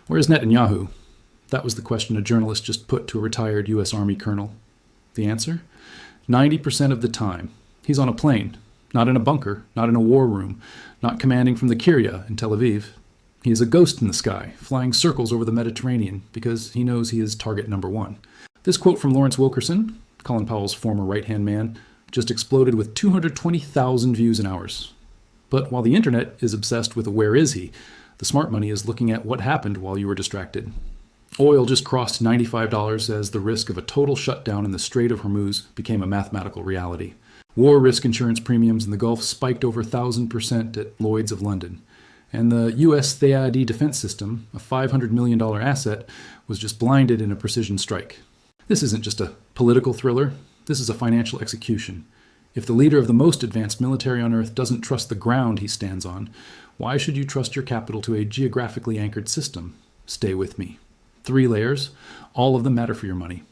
Where's Netanyahu? That was the question a journalist just put to a retired U.S. Army colonel. The answer? 90% of the time, he's on a plane, not in a bunker, not in a war room, not commanding from the Kiryat in Tel Aviv. He is a ghost in the sky, flying circles over the Mediterranean because he knows he is target number one. This quote from Lawrence Wilkerson, Colin Powell's former right-hand man, just exploded with 220,000 views in hours. But while the internet is obsessed with a where is he, the smart money is looking at what happened while you were distracted. Oil just crossed $95 as the risk of a total shutdown in the Strait of Hormuz became a mathematical reality. War risk insurance premiums in the Gulf spiked over 1,000% at Lloyd's of London. And the U.S. THAAD defense system, a $500 million asset, was just blinded in a precision strike. This isn't just a political thriller. This is a financial execution. If the leader of the most advanced military on Earth doesn't trust the ground he stands on, why should you trust your capital to a geographically anchored system? Stay with me. 3 layers, all of them matter for your money.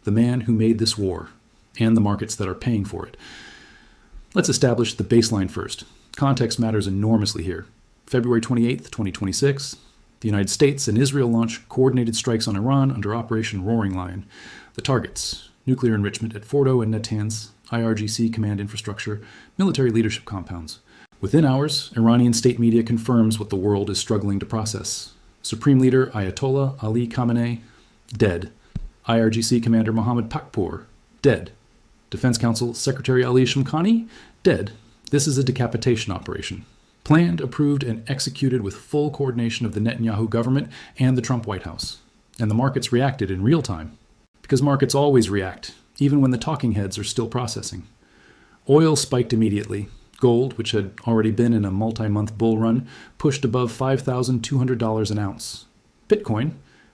The man who made this war, and the markets that are paying for it. Let's establish the baseline first. Context matters enormously here. February 28, 2026, the United States and Israel launch coordinated strikes on Iran under Operation Roaring Lion. The targets: nuclear enrichment at Fordo and Natanz, IRGC command infrastructure, military leadership compounds. Within hours, Iranian state media confirms what the world is struggling to process. Supreme Leader Ayatollah Ali Khamenei, dead. IRGC Commander Mohammad Pakpour, dead. Defense Council Secretary Ali Shamkhani, dead. This is a decapitation operation. Planned, approved, and executed with full coordination of the Netanyahu government and the Trump White House. And the markets reacted in real time. Because markets always react, even when the talking heads are still processing. Oil spiked immediately. Gold, which had already been in a multi-month bull run, pushed above $5,200 an ounce. Bitcoin,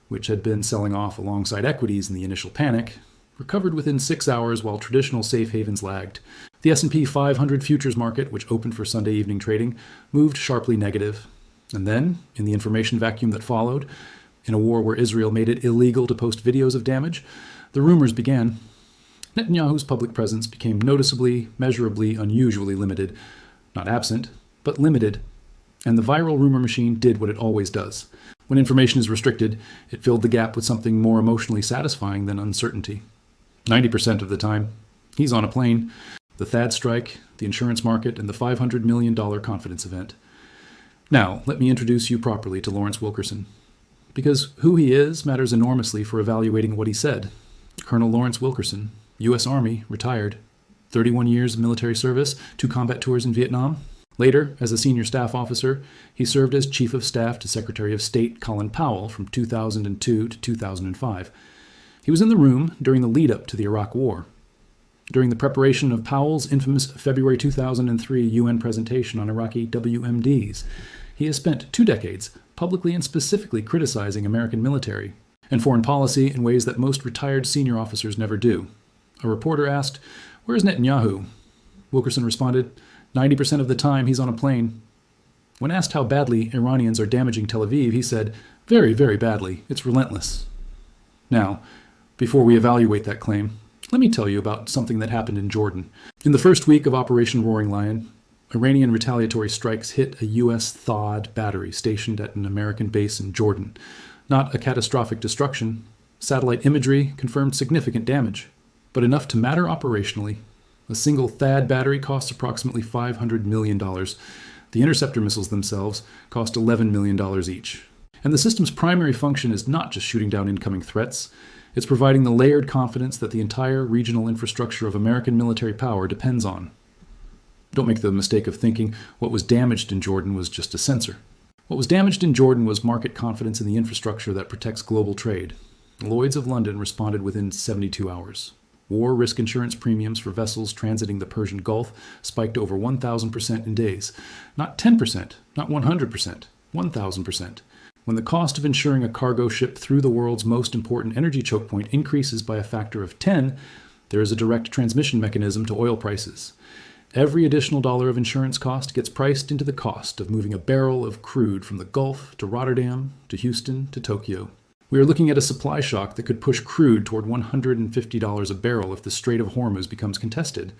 which had been selling off alongside equities in the initial panic, recovered within 6 hours while traditional safe havens lagged. The S&P 500 futures market, which opened for Sunday evening trading, moved sharply negative. And then, in the information vacuum that followed, in a war where Israel made it illegal to post videos of damage, the rumors began. Netanyahu's public presence became noticeably, measurably, unusually limited. Not absent, but limited. And the viral rumor machine did what it always does. When information is restricted, it filled the gap with something more emotionally satisfying than uncertainty. 90% of the time, he's on a plane. The THAAD strike, the insurance market, and the $500 million confidence event. Now, let me introduce you properly to Lawrence Wilkerson. Because who he is matters enormously for evaluating what he said. Colonel Lawrence Wilkerson, U.S. Army, retired. 31 years of military service, 2 combat tours in Vietnam. Later, as a senior staff officer, he served as Chief of Staff to Secretary of State Colin Powell from 2002 to 2005. He was in the room during the lead-up to the Iraq War. During the preparation of Powell's infamous February 2003 UN presentation on Iraqi WMDs, he has spent 2 decades publicly and specifically criticizing American military and foreign policy in ways that most retired senior officers never do. A reporter asked, "Where's Netanyahu?" Wilkerson responded, 90% of the time he's on a plane. When asked how badly Iranians are damaging Tel Aviv, he said, "Very, very badly. It's relentless." Now, before we evaluate that claim, let me tell you about something that happened in Jordan. In the first week of Operation Roaring Lion, Iranian retaliatory strikes hit a U.S. THAAD battery stationed at an American base in Jordan. Not a catastrophic destruction. Satellite imagery confirmed significant damage, but enough to matter operationally. A single THAAD battery costs approximately $500 million. The interceptor missiles themselves cost $11 million each. And the system's primary function is not just shooting down incoming threats. It's providing the layered confidence that the entire regional infrastructure of American military power depends on. Don't make the mistake of thinking what was damaged in Jordan was just a sensor. What was damaged in Jordan was market confidence in the infrastructure that protects global trade. Lloyd's of London responded within 72 hours. War risk insurance premiums for vessels transiting the Persian Gulf spiked over 1,000% in days. Not 10%, not 100%, 1,000%. When the cost of insuring a cargo ship through the world's most important energy choke point increases by a factor of 10, there is a direct transmission mechanism to oil prices. Every additional dollar of insurance cost gets priced into the cost of moving a barrel of crude from the Gulf to Rotterdam to Houston to Tokyo. We are looking at a supply shock that could push crude toward $150 a barrel if the Strait of Hormuz becomes contested.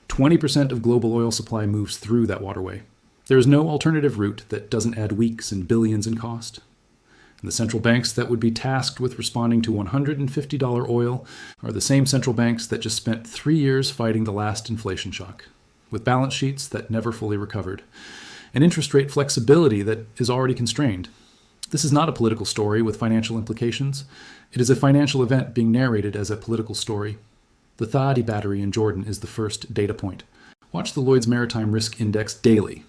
20% of global oil supply moves through that waterway. There is no alternative route that doesn't add weeks and billions in cost. And the central banks that would be tasked with responding to $150 oil are the same central banks that just spent 3 years fighting the last inflation shock, with balance sheets that never fully recovered, and interest rate flexibility that is already constrained. This is not a political story with financial implications. It is a financial event being narrated as a political story. The Thadi battery in Jordan is the first data point. Watch the Lloyd's Maritime Risk Index daily.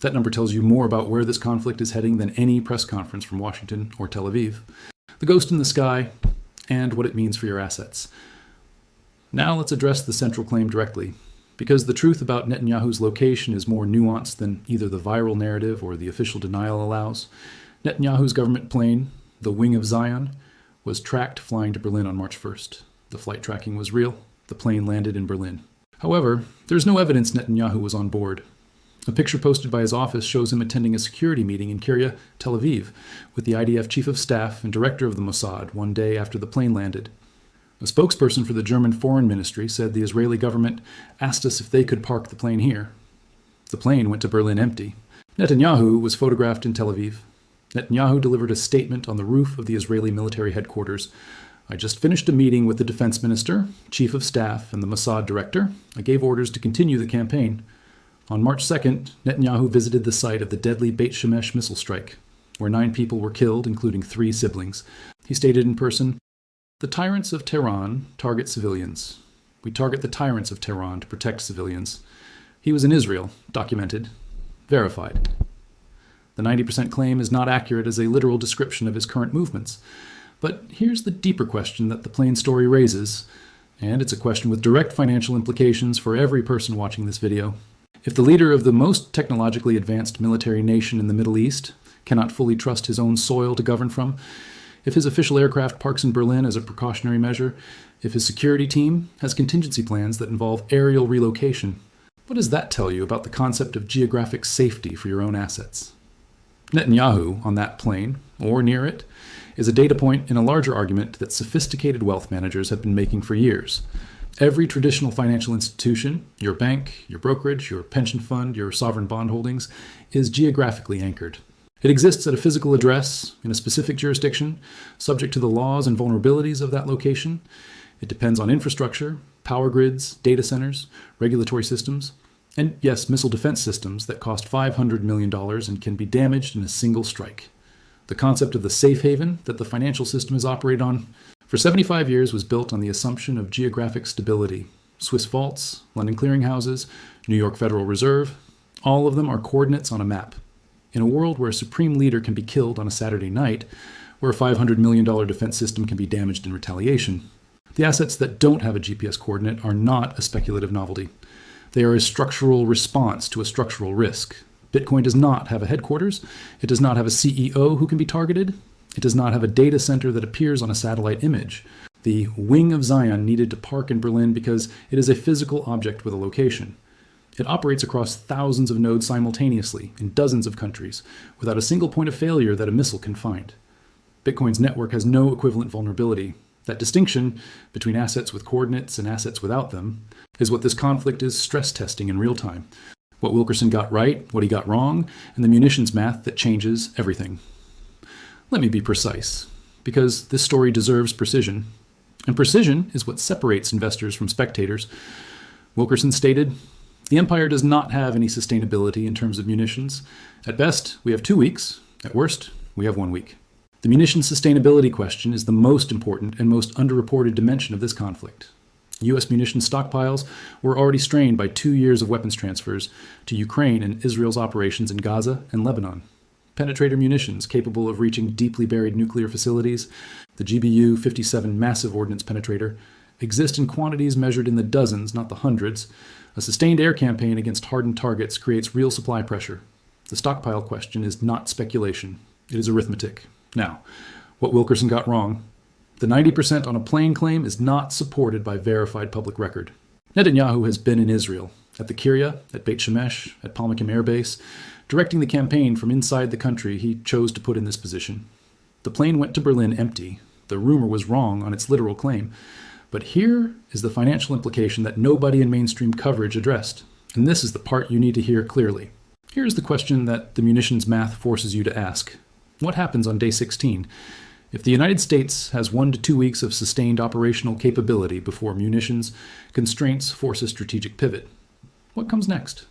That number tells you more about where this conflict is heading than any press conference from Washington or Tel Aviv. The ghost in the sky, and what it means for your assets. Now let's address the central claim directly, because the truth about Netanyahu's location is more nuanced than either the viral narrative or the official denial allows. Netanyahu's government plane, the Wing of Zion, was tracked flying to Berlin on March 1st. The flight tracking was real. The plane landed in Berlin. However, there's no evidence Netanyahu was on board. A picture posted by his office shows him attending a security meeting in Kiryat, Tel Aviv, with the IDF chief of staff and director of the Mossad one day after the plane landed. A spokesperson for the German Foreign Ministry said the Israeli government asked us if they could park the plane here. The plane went to Berlin empty. Netanyahu was photographed in Tel Aviv. Netanyahu delivered a statement on the roof of the Israeli military headquarters. I just finished a meeting with the defense minister, chief of staff, and the Mossad director. I gave orders to continue the campaign. On March 2nd, Netanyahu visited the site of the deadly Beit Shemesh missile strike, where 9 people were killed, including 3 siblings. He stated in person, "The tyrants of Tehran target civilians. We target the tyrants of Tehran to protect civilians." He was in Israel, documented, verified. The 90% claim is not accurate as a literal description of his current movements. But here's the deeper question that the plane story raises, and it's a question with direct financial implications for every person watching this video. If the leader of the most technologically advanced military nation in the Middle East cannot fully trust his own soil to govern from, if his official aircraft parks in Berlin as a precautionary measure, if his security team has contingency plans that involve aerial relocation, what does that tell you about the concept of geographic safety for your own assets? Netanyahu, on that plane, or near it, is a data point in a larger argument that sophisticated wealth managers have been making for years. Every traditional financial institution, your bank, your brokerage, your pension fund, your sovereign bond holdings, is geographically anchored. It exists at a physical address in a specific jurisdiction, subject to the laws and vulnerabilities of that location. It depends on infrastructure, power grids, data centers, regulatory systems, and yes, missile defense systems that cost $500 million and can be damaged in a single strike. The concept of the safe haven that the financial system is operated on for 75 years was built on the assumption of geographic stability. Swiss vaults, London clearinghouses, New York Federal Reserve, all of them are coordinates on a map. In a world where a supreme leader can be killed on a Saturday night, where a $500 million defense system can be damaged in retaliation, the assets that don't have a GPS coordinate are not a speculative novelty. They are a structural response to a structural risk. Bitcoin does not have a headquarters. It does not have a CEO who can be targeted. It does not have a data center that appears on a satellite image. The Wing of Zion needed to park in Berlin because it is a physical object with a location. It operates across thousands of nodes simultaneously in dozens of countries, without a single point of failure that a missile can find. Bitcoin's network has no equivalent vulnerability. That distinction between assets with coordinates and assets without them is what this conflict is stress testing in real time. What Wilkerson got right, what he got wrong, and the munitions math that changes everything. Let me be precise, because this story deserves precision. And precision is what separates investors from spectators. Wilkerson stated, "The empire does not have any sustainability in terms of munitions. At best, we have 2 weeks. At worst, we have 1 week." The munitions sustainability question is the most important and most underreported dimension of this conflict. U.S. munitions stockpiles were already strained by 2 years of weapons transfers to Ukraine and Israel's operations in Gaza and Lebanon. Penetrator munitions capable of reaching deeply buried nuclear facilities, the GBU-57 massive ordnance penetrator, exist in quantities measured in the dozens, not the hundreds. A sustained air campaign against hardened targets creates real supply pressure. The stockpile question is not speculation. It is arithmetic. Now, what Wilkerson got wrong. The 90% on a plane claim is not supported by verified public record. Netanyahu has been in Israel, at the Kiryat, at Beit Shemesh, at Palmakim Air Base, directing the campaign from inside the country he chose to put in this position. The plane went to Berlin empty. The rumor was wrong on its literal claim. But here is the financial implication that nobody in mainstream coverage addressed. And this is the part you need to hear clearly. Here's the question that the munitions math forces you to ask. What happens on day 16? If the United States has 1 to 2 weeks of sustained operational capability before munitions constraints force a strategic pivot, what comes next?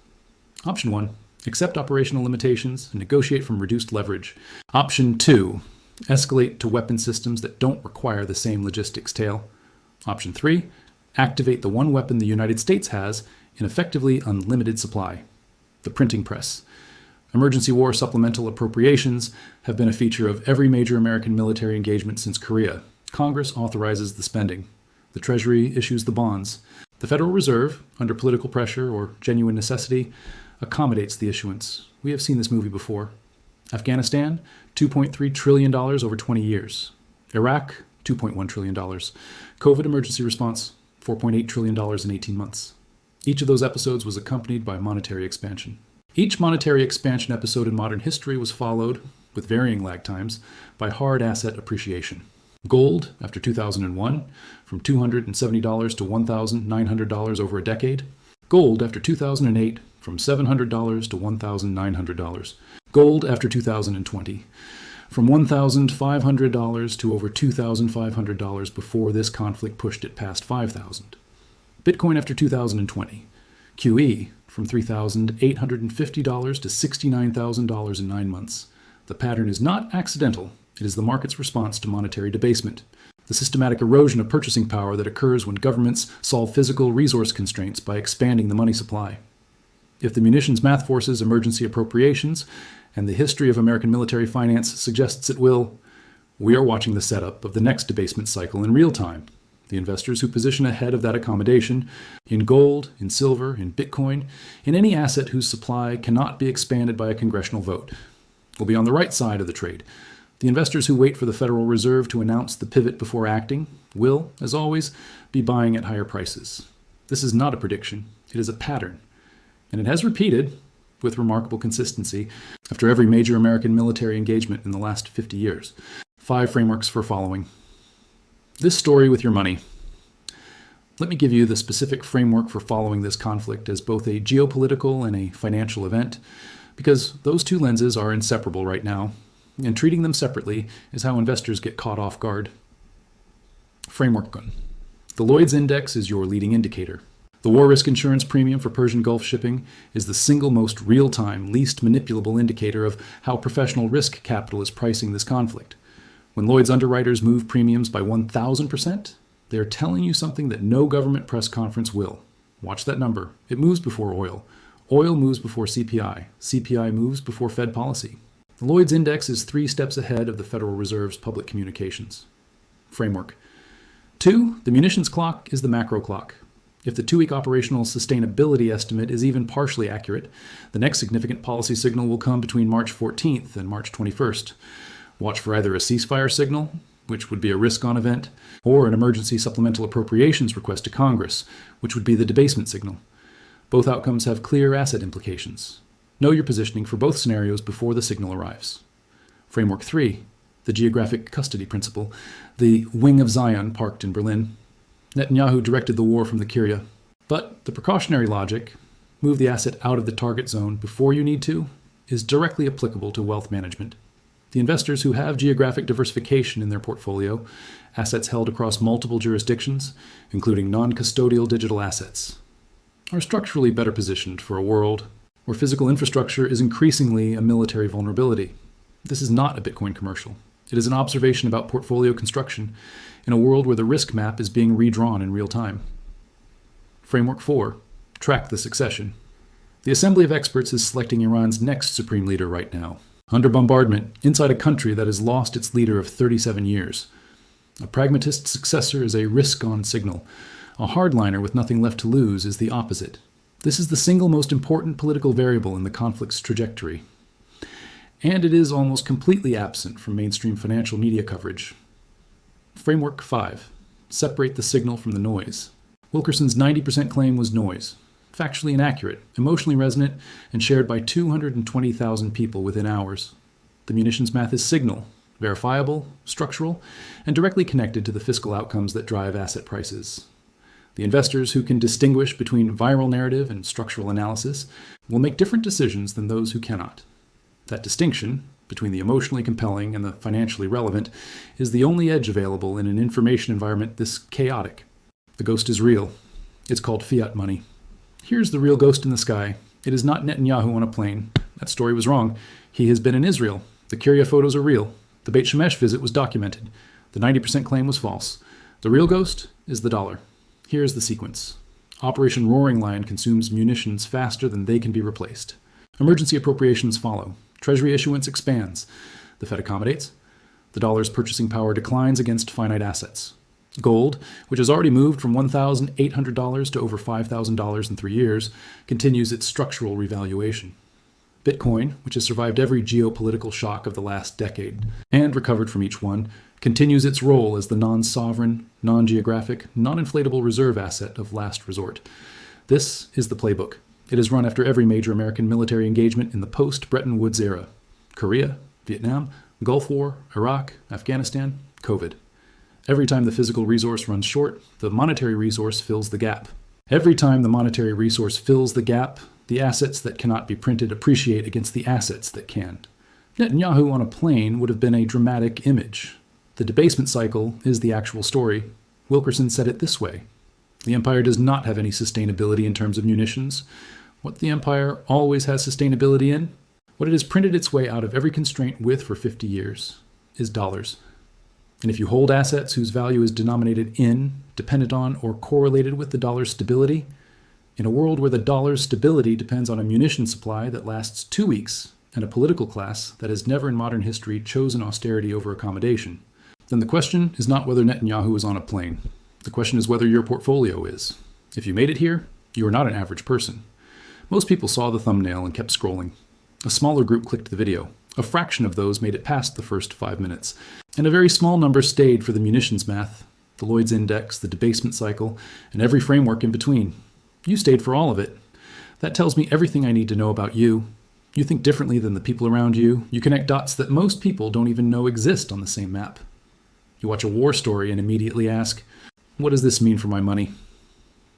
Option 1, accept operational limitations and negotiate from reduced leverage. Option 2, escalate to weapon systems that don't require the same logistics tail. Option 3, activate the one weapon the United States has in effectively unlimited supply, the printing press. Emergency war supplemental appropriations have been a feature of every major American military engagement since Korea. Congress authorizes the spending. The Treasury issues the bonds. The Federal Reserve, under political pressure or genuine necessity, accommodates the issuance. We have seen this movie before. Afghanistan, $2.3 trillion over 20 years. Iraq, $2.1 trillion. COVID emergency response, $4.8 trillion in 18 months. Each of those episodes was accompanied by monetary expansion. Each monetary expansion episode in modern history was followed, with varying lag times, by hard asset appreciation. Gold, after 2001, from $270 to $1,900 over a decade. Gold, after 2008, from $700 to $1,900. Gold, after 2020, from $1,500 to over $2,500 before this conflict pushed it past $5,000. Bitcoin, after 2020. QE, from $3,850 to $69,000 in 9 months. The pattern is not accidental. It is the market's response to monetary debasement, the systematic erosion of purchasing power that occurs when governments solve physical resource constraints by expanding the money supply. If the munitions math forces emergency appropriations, and the history of American military finance suggests it will, we are watching the setup of the next debasement cycle in real time. The investors who position ahead of that accommodation, in gold, in silver, in Bitcoin, in any asset whose supply cannot be expanded by a congressional vote, will be on the right side of the trade. The investors who wait for the Federal Reserve to announce the pivot before acting will, as always, be buying at higher prices. This is not a prediction. It is a pattern. And it has repeated, with remarkable consistency, after every major American military engagement in the last 50 years. 5 frameworks for following. This story with your money. Let me give you the specific framework for following this conflict as both a geopolitical and a financial event, because those two lenses are inseparable right now, and treating them separately is how investors get caught off guard. Framework 1. The Lloyd's Index is your leading indicator. The war risk insurance premium for Persian Gulf shipping is the single most real-time, least manipulable indicator of how professional risk capital is pricing this conflict. When Lloyd's underwriters move premiums by 1,000%, they're telling you something that no government press conference will. Watch that number. It moves before oil. Oil moves before CPI. CPI moves before Fed policy. The Lloyd's Index is 3 steps ahead of the Federal Reserve's public communications. Framework. 2. The munitions clock is the macro clock. If the 2-week operational sustainability estimate is even partially accurate, the next significant policy signal will come between March 14th and March 21st. Watch for either a ceasefire signal, which would be a risk-on event, or an emergency supplemental appropriations request to Congress, which would be the debasement signal. Both outcomes have clear asset implications. Know your positioning for both scenarios before the signal arrives. Framework 3. The geographic custody principle, the Wing of Zion parked in Berlin. Netanyahu directed the war from the Kiryat. But the precautionary logic, move the asset out of the target zone before you need to, is directly applicable to wealth management. The investors who have geographic diversification in their portfolio, assets held across multiple jurisdictions, including non-custodial digital assets, are structurally better positioned for a world where physical infrastructure is increasingly a military vulnerability. This is not a Bitcoin commercial. It is an observation about portfolio construction in a world where the risk map is being redrawn in real time. Framework 4. Track the succession. The Assembly of Experts is selecting Iran's next supreme leader right now, under bombardment, inside a country that has lost its leader of 37 years. A pragmatist successor is a risk-on signal. A hardliner with nothing left to lose is the opposite. This is the single most important political variable in the conflict's trajectory. And it is almost completely absent from mainstream financial media coverage. Framework 5. Separate the signal from the noise. Wilkerson's 90% claim was noise. Factually inaccurate, emotionally resonant, and shared by 220,000 people within hours. The munitions math is signal, verifiable, structural, and directly connected to the fiscal outcomes that drive asset prices. The investors who can distinguish between viral narrative and structural analysis will make different decisions than those who cannot. That distinction, between the emotionally compelling and the financially relevant, is the only edge available in an information environment this chaotic. The ghost is real. It's called fiat money. Here's the real ghost in the sky. It is not Netanyahu on a plane. That story was wrong. He has been in Israel. The Kiryat photos are real. The Beit Shemesh visit was documented. The 90% claim was false. The real ghost is the dollar. Here's the sequence. Operation Roaring Lion consumes munitions faster than they can be replaced. Emergency appropriations follow. Treasury issuance expands. The Fed accommodates. The dollar's purchasing power declines against finite assets. Gold, which has already moved from $1,800 to over $5,000 in 3 years, continues its structural revaluation. Bitcoin, which has survived every geopolitical shock of the last decade and recovered from each one, continues its role as the non-sovereign, non-geographic, non-inflatable reserve asset of last resort. This is the playbook. It is run after every major American military engagement in the post-Bretton Woods era. Korea, Vietnam, Gulf War, Iraq, Afghanistan, COVID. Every time the physical resource runs short, the monetary resource fills the gap. Every time the monetary resource fills the gap, the assets that cannot be printed appreciate against the assets that can. Netanyahu on a plane would have been a dramatic image. The debasement cycle is the actual story. Wilkerson said it this way. The empire does not have any sustainability in terms of munitions. What the empire always has sustainability in, what it has printed its way out of every constraint with for 50 years, is dollars. And if you hold assets whose value is denominated in, dependent on, or correlated with the dollar's stability, in a world where the dollar's stability depends on a munition supply that lasts 2 weeks and a political class that has never in modern history chosen austerity over accommodation, then the question is not whether Netanyahu is on a plane. The question is whether your portfolio is. If you made it here, you are not an average person. Most people saw the thumbnail and kept scrolling. A smaller group clicked the video. A fraction of those made it past the first 5 minutes. And a very small number stayed for the munitions math, the Lloyd's index, the debasement cycle, and every framework in between. You stayed for all of it. That tells me everything I need to know about you. You think differently than the people around you. You connect dots that most people don't even know exist on the same map. You watch a war story and immediately ask, what does this mean for my money?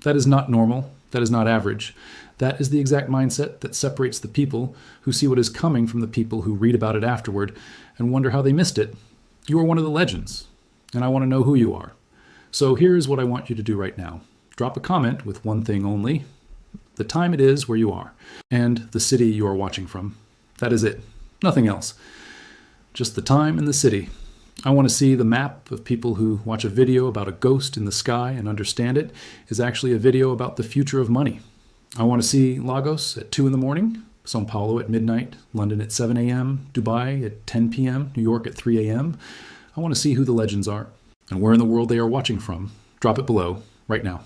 That is not normal. That is not average. That is the exact mindset that separates the people who see what is coming from the people who read about it afterward and wonder how they missed it. You are one of the legends, and I want to know who you are. So here's what I want you to do right now. Drop a comment with one thing only, the time it is where you are, and the city you are watching from. That is it. Nothing else. Just the time and the city. I want to see the map of people who watch a video about a ghost in the sky and understand it is actually a video about the future of money. I want to see Lagos at 2 in the morning, São Paulo at midnight, London at 7 a.m., Dubai at 10 p.m., New York at 3 a.m. I want to see who the legends are and where in the world they are watching from. Drop it below right now.